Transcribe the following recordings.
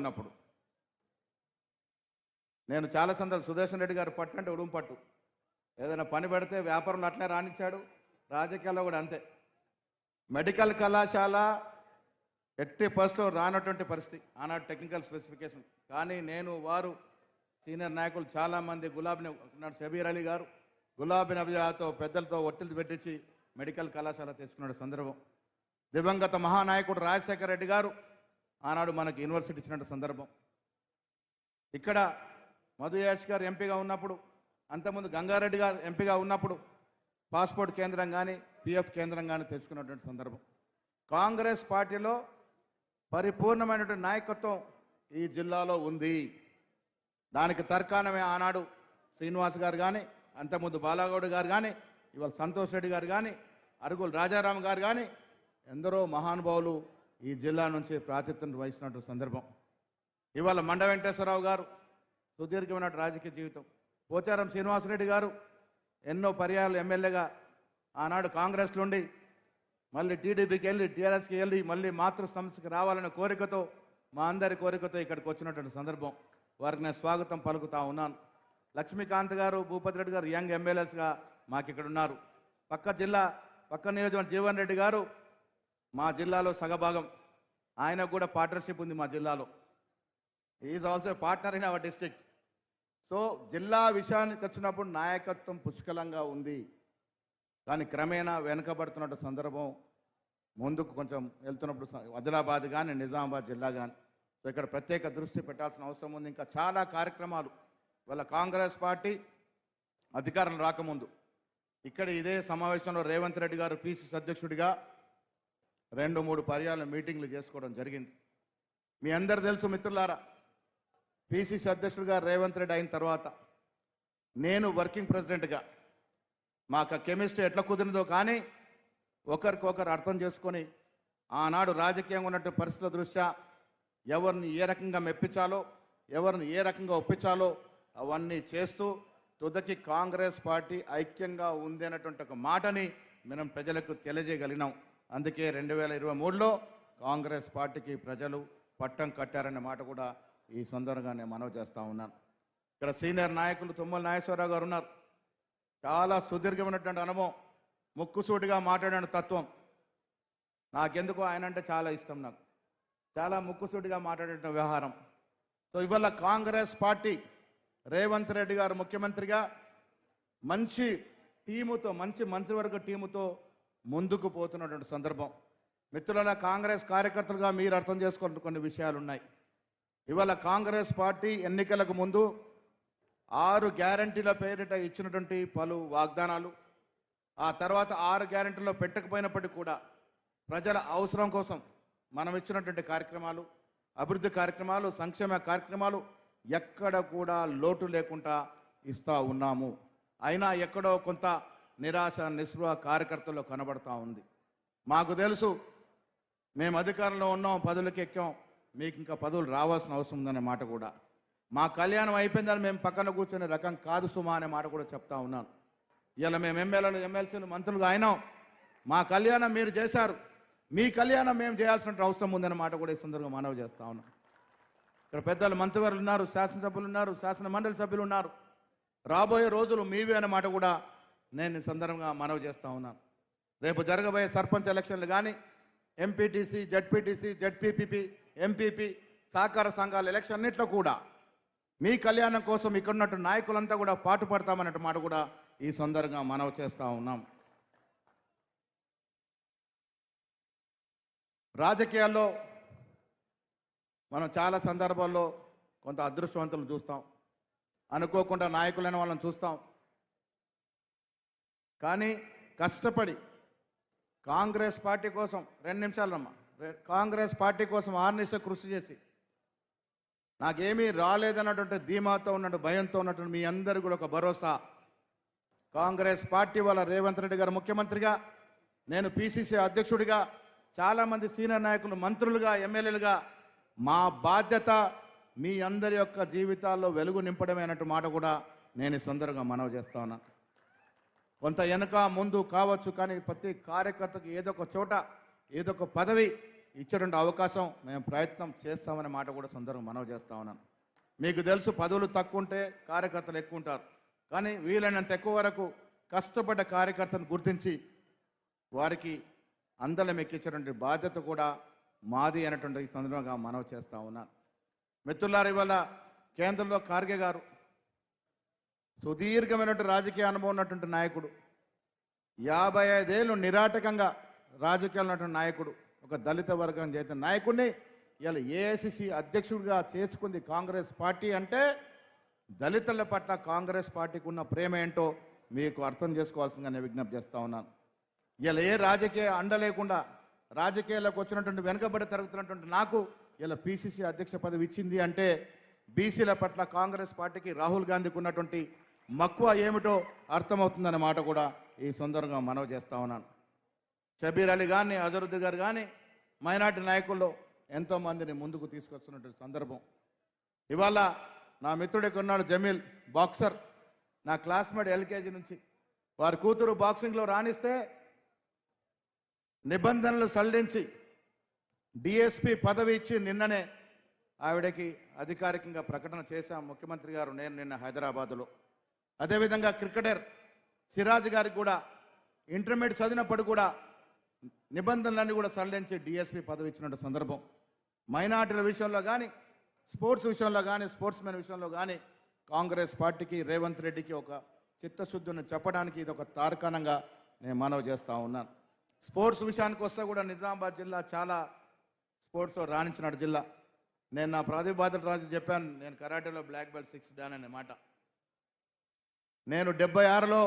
ఉన్నప్పుడు నేను చాలా సందర్భాలు సుదర్శన్ రెడ్డి గారు పట్టు అంటే ఉడుము పట్టు, ఏదైనా పని పెడితే వ్యాపారంలో అట్లే రాణించాడు, రాజకీయాల్లో కూడా అంతే. మెడికల్ కళాశాల ఎట్టి పరిస్థితిలో రానటువంటి పరిస్థితి ఆనాడు టెక్నికల్ స్పెసిఫికేషన్. కానీ నేను వారు సీనియర్ నాయకులు చాలామంది గులాబీ ఉన్నాడు, షబీర్ అలీ గారు గులాబీ నబియాతో పెద్దలతో ఒత్తిడి పెట్టించి మెడికల్ కళాశాల తెచ్చుకున్నాడు సందర్భం. దివంగత మహానాయకుడు రాజశేఖర రెడ్డి గారు ఆనాడు మనకి యూనివర్సిటీ ఇచ్చినట్టు సందర్భం. ఇక్కడ మధుయాష్ గారు ఎంపీగా ఉన్నప్పుడు, అంతకుముందు గంగారెడ్డి గారు ఎంపీగా ఉన్నప్పుడు పాస్పోర్ట్ కేంద్రం కానీ పిఎఫ్ కేంద్రం కానీ తెచ్చుకున్నటువంటి సందర్భం. కాంగ్రెస్ పార్టీలో పరిపూర్ణమైనటువంటి నాయకత్వం ఈ జిల్లాలో ఉంది. దానికి తర్కాణమే ఆనాడు శ్రీనివాస్ గారు కానీ, అంతకుముందు బాలాగౌడ్ గారు కానీ, ఇవాళ సంతోష్ రెడ్డి గారు కానీ, అరుగుల రాజారాం గారు కానీ ఎందరో మహానుభావులు ఈ జిల్లా నుంచి ప్రాతినిధ్యం వహిస్తున్నటువంటి సందర్భం. ఇవాళ మండ వెంకటేశ్వరరావు గారు సుదీర్ఘమైన రాజకీయ జీవితం, పోచారం శ్రీనివాసరెడ్డి గారు ఎన్నో పర్యాయాలు ఎమ్మెల్యేగా ఆనాడు కాంగ్రెస్లో ఉండి మళ్ళీ టీడీపీకి వెళ్ళి టీఆర్ఎస్కి వెళ్ళి మళ్ళీ మాతృ సంస్థకి రావాలనే కోరికతో, మా అందరి కోరికతో ఇక్కడికి వచ్చినటువంటి సందర్భం. వారికి నేను స్వాగతం పలుకుతా ఉన్నాను. లక్ష్మీకాంత్ గారు, భూపతి రెడ్డి గారు యంగ్ ఎమ్మెల్యేస్గా మాకు ఇక్కడ ఉన్నారు. పక్క జిల్లా పక్క నియోజకవర్గం జీవన్ రెడ్డి గారు మా జిల్లాలో సగభాగం, ఆయనకు కూడా పార్ట్నర్షిప్ ఉంది మా జిల్లాలో. Is also partner in our district. So జిల్లా విషయానికి వచ్చినప్పుడు నాయకత్వం పుష్కలంగా ఉంది, కానీ క్రమేణా వెనుకబడుతున్న సందర్భం. ముందుకు కొంచెం వెళ్తున్నప్పుడు ఆదిలాబాద్ కానీ నిజామాబాద్ జిల్లా కానీ, సో ఇక్కడ ప్రత్యేక దృష్టి పెట్టాల్సిన అవసరం ఉంది. ఇంకా చాలా కార్యక్రమాలు వాళ్ళ కాంగ్రెస్ పార్టీ అధికారం రాకముందు ఇక్కడ ఇదే సమావేశంలో రేవంత్ రెడ్డి గారు పిసిసి అధ్యక్షుడిగా 2-3 పర్యాలు మీటింగ్లు చేసుకోవడం జరిగింది. మీ అందరు తెలుసు మిత్రులారా, పిసిసి అధ్యక్షుడిగా రేవంత్ రెడ్డి అయిన తర్వాత నేను వర్కింగ్ ప్రెసిడెంట్గా మాకు కెమిస్ట్రీ ఎట్లా కుదిరిందో కానీ ఒకరికొకరు అర్థం చేసుకొని ఆనాడు రాజకీయంగా ఉన్నట్టు పరిస్థితుల దృష్ట్యా ఎవరిని ఏ రకంగా మెప్పించాలో, ఎవరిని ఏ రకంగా ఒప్పించాలో అవన్నీ చేస్తూ తుదకి కాంగ్రెస్ పార్టీ ఐక్యంగా ఉంది అన్నటువంటి ఒక మాటని మనం ప్రజలకు తెలియజేయగలిగినాం. అందుకే 2023లో కాంగ్రెస్ పార్టీకి ప్రజలు పట్టం కట్టారనే మాట కూడా ఈ సందర్భంగా నేను మనవి చేస్తూ ఉన్నాను. ఇక్కడ సీనియర్ నాయకులు తుమ్మల నాగేశ్వరరావు గారు ఉన్నారు. చాలా సుదీర్ఘమైనటువంటి అనుభవం, ముక్కుసూటిగా మాట్లాడిన తత్వం. నాకెందుకు ఆయన అంటే చాలా ఇష్టం, నాకు చాలా ముక్కుసూటిగా మాట్లాడిన వ్యవహారం. సో ఇవాళ కాంగ్రెస్ పార్టీ రేవంత్ రెడ్డి గారు ముఖ్యమంత్రిగా మంచి టీముతో, మంచి మంత్రివర్గ టీముతో ముందుకు పోతున్నటువంటి సందర్భం. మిత్రుల కాంగ్రెస్ కార్యకర్తలుగా మీరు అర్థం చేసుకున్న కొన్ని విషయాలు ఉన్నాయి. ఇవాళ కాంగ్రెస్ పార్టీ ఎన్నికలకు ముందు 6 గ్యారంటీల పేరిట ఇచ్చినటువంటి పలు వాగ్దానాలు, ఆ తర్వాత 6 గ్యారంటీలో పెట్టకపోయినప్పటికీ కూడా ప్రజల అవసరం కోసం మనం ఇచ్చినటువంటి కార్యక్రమాలు, అభివృద్ధి కార్యక్రమాలు, సంక్షేమ కార్యక్రమాలు ఎక్కడ కూడా లోటు లేకుండా ఇస్తూ ఉన్నాము. అయినా ఎక్కడో కొంత నిరాశ నిస్పృహ కార్యకర్తల్లో కనబడతా ఉంది. మాకు తెలుసు మేము అధికారంలో ఉన్నాం, పదవులకు ఎక్కాం, మీకు ఇంకా పదవులు రావాల్సిన అవసరం ఉందనే మాట కూడా, మా కళ్యాణం అయిపోయిందని మేము పక్కన కూర్చునే రకం కాదు సుమా అనే మాట కూడా చెప్తా ఉన్నాను. ఇలా మేము ఎమ్మెల్యేలు, ఎమ్మెల్సీలు, మంత్రులుగా అయినాం, మా కళ్యాణం మీరు చేశారు, మీ కళ్యాణం మేము చేయాల్సిన అవసరం ఉందనే మాట కూడా ఈ సందర్భంగా మనవి చేస్తా ఉన్నాం. ఇక్కడ పెద్దలు మంత్రివర్యులు ఉన్నారు, శాసనసభ్యులు ఉన్నారు, శాసన మండలి సభ్యులు ఉన్నారు. రాబోయే రోజులు మీవే అనే మాట కూడా నేను ఈ సందర్భంగా మనవి చేస్తూ ఉన్నాను. రేపు జరగబోయే సర్పంచ్ ఎలక్షన్లు కానీ, ఎంపీటీసీ, జడ్పీటీసీ, జడ్పీపీపీ, ఎంపీపీ, సహకార సంఘాల ఎలక్షన్ అన్నింటిలో కూడా మీ కళ్యాణం కోసం ఇక్కడ ఉన్నట్టు నాయకులంతా కూడా పాటుపడతామన్నట్టు మాట కూడా ఈ సందర్భంగా మనవి చేస్తూ ఉన్నాం. రాజకీయాల్లో మనం చాలా సందర్భాల్లో కొంత అదృష్టవంతులు చూస్తాం, అనుకోకుండా నాయకులైన వాళ్ళని చూస్తాం. కానీ కష్టపడి కాంగ్రెస్ పార్టీ కోసం 2 నిమిషాలమ్మా, కాంగ్రెస్ పార్టీ కోసం ఆర్నిశ కృషి చేసి నాకేమీ రాలేదన్నటువంటి ధీమాతో ఉన్నట్టు, భయంతో ఉన్నటువంటి మీ అందరికీ కూడా ఒక భరోసా. కాంగ్రెస్ పార్టీ వాళ్ళ రేవంత్ రెడ్డి గారు ముఖ్యమంత్రిగా, నేను పిసిసి అధ్యక్షుడిగా, చాలామంది సీనియర్ నాయకులు మంత్రులుగా, ఎమ్మెల్యేలుగా మా బాధ్యత మీ అందరి యొక్క జీవితాల్లో వెలుగు నింపడమే అన్నట్టు మాట కూడా నేను ఈ సందర్భంగా మనవి చేస్తా ఉన్నాను. కొంత వెనక ముందు కావచ్చు, కానీ ప్రతి కార్యకర్తకు ఏదో ఒక చోట ఏదో ఒక పదవి ఇచ్చేటువంటి అవకాశం మేము ప్రయత్నం చేస్తామనే మాట కూడా సందర్భం మనవి చేస్తా ఉన్నాను. మీకు తెలుసు పదవులు తక్కువ ఉంటే కార్యకర్తలు ఎక్కువ ఉంటారు, కానీ వీలైనంత ఎక్కువ వరకు కష్టపడ్డ కార్యకర్తను గుర్తించి వారికి అందలం ఎక్కించేటువంటి బాధ్యత కూడా మాది అనేటువంటి ఈ సందర్భంగా మనవి చేస్తూ ఉన్నాను. మిత్రులారా, ఇవాళ కేంద్రంలో ఖార్గే గారు సుదీర్ఘమైనటువంటి రాజకీయ అనుభవం ఉన్నటువంటి నాయకుడు, 55 ఏళ్ళు నిరాటకంగా రాజకీయాలు ఉన్నటువంటి నాయకుడు, ఒక దళిత వర్గం చేసిన నాయకుడిని ఇలా ఏఐసిసి అధ్యక్షుడిగా చేసుకుంది కాంగ్రెస్ పార్టీ అంటే దళితుల పట్ల కాంగ్రెస్ పార్టీకి ఉన్న ప్రేమ ఏంటో మీకు అర్థం చేసుకోవాల్సిందిగా నేను విజ్ఞప్తి చేస్తూ ఉన్నాను. ఇలా ఏ రాజకీయ అండ లేకుండా రాజకీయాలకు వచ్చినటువంటి వెనుకబడి తరుగుతున్నటువంటి నాకు ఇలా పిసిసి అధ్యక్ష పదవి ఇచ్చింది అంటే బీసీల పట్ల కాంగ్రెస్ పార్టీకి రాహుల్ గాంధీకి ఉన్నటువంటి మక్కువ ఏమిటో అర్థమవుతుందన్న మాట కూడా ఈ సందర్భంగా మనవి చేస్తూ ఉన్నాను. షబీర్ అలీ కానీ అజరుద్దీన్ గారు కానీ మైనార్టీ నాయకుల్లో ఎంతోమందిని ముందుకు తీసుకొస్తున్నటువంటి సందర్భం. ఇవాళ నా మిత్రుడికి ఉన్నాడు జమీల్, బాక్సర్, నా క్లాస్మేట్ ఎల్కేజీ నుంచి. వారి కూతురు బాక్సింగ్లో రాణిస్తే నిబంధనలు సడలించి డిఎస్పి పదవి ఇచ్చి నిన్ననే ఆవిడకి అధికారికంగా ప్రకటన చేశాం ముఖ్యమంత్రి గారు, నేను నిన్న హైదరాబాదులో. అదేవిధంగా క్రికెటర్ సిరాజ్ గారికి కూడా ఇంటర్మీడియట్ చదివినప్పుడు కూడా నిబంధనలన్నీ కూడా సడలించి డిఎస్పి పదవి ఇచ్చినటువంటి సందర్భం. మైనార్టీల విషయంలో కానీ, స్పోర్ట్స్ విషయంలో కానీ, స్పోర్ట్స్ మెన్ విషయంలో కానీ కాంగ్రెస్ పార్టీకి, రేవంత్ రెడ్డికి ఒక చిత్తశుద్ధిని చెప్పడానికి ఇది ఒక తార్కాణంగా నేను మనవి చేస్తూ ఉన్నాను. స్పోర్ట్స్ విషయానికి వస్తే కూడా నిజామాబాద్ జిల్లా చాలా స్పోర్ట్స్లో రాణించిన జిల్లా. నేను నా ప్రతిభాదల రాజు చెప్పాను, నేను కరాటేలో బ్లాక్ బెల్ట్ 6 డాన్ అనే మాట. నేను 76లో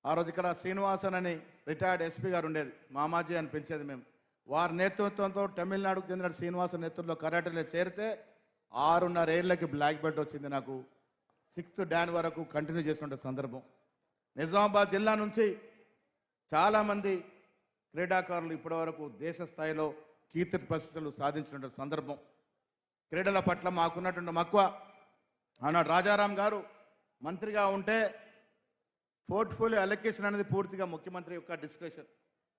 ఆ రోజు ఇక్కడ శ్రీనివాసన్ అని రిటైర్డ్ ఎస్పీ గారు ఉండేది, మామాజీ అని పిలిచేది మేము. వారి నేతృత్వంతో తమిళనాడుకు చెందిన శ్రీనివాసన్ నేతృత్వంలో కరాటేలో చేరితే 6.5 ఏళ్ళకి బ్లాక్ బెల్ట్ వచ్చింది నాకు. 6th డాన్ వరకు కంటిన్యూ చేసిన సందర్భం. నిజామాబాద్ జిల్లా నుంచి చాలామంది క్రీడాకారులు ఇప్పటివరకు దేశ స్థాయిలో కీర్తి ప్రశస్తులు సాధించిన సందర్భం. క్రీడల పట్ల మాకున్నటువంటి మక్కువ. ఆనాడు రాజారాం గారు మంత్రిగా ఉంటే పోర్ట్ఫోలియో అలొకేషన్ అనేది పూర్తిగా ముఖ్యమంత్రి యొక్క డిస్క్రిప్షన్.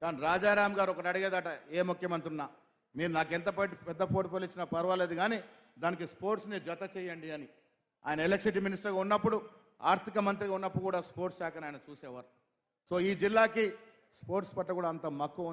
కానీ రాజారాం గారు ఒకటి అడిగేదట, ఏ ముఖ్యమంత్రి ఉన్నా మీరు నాకు ఎంత పెద్ద పోర్ట్ఫోలియో ఇచ్చినా పర్వాలేదు కానీ దానికి స్పోర్ట్స్ని జత చేయండి అని. ఆయన ఎలక్ట్రిసిటీ మినిస్టర్గా ఉన్నప్పుడు, ఆర్థిక మంత్రిగా ఉన్నప్పుడు కూడా స్పోర్ట్స్ శాఖను ఆయన చూసేవారు. సో ఈ జిల్లాకి స్పోర్ట్స్ పట్ల కూడా అంత మక్కువ ఉంది.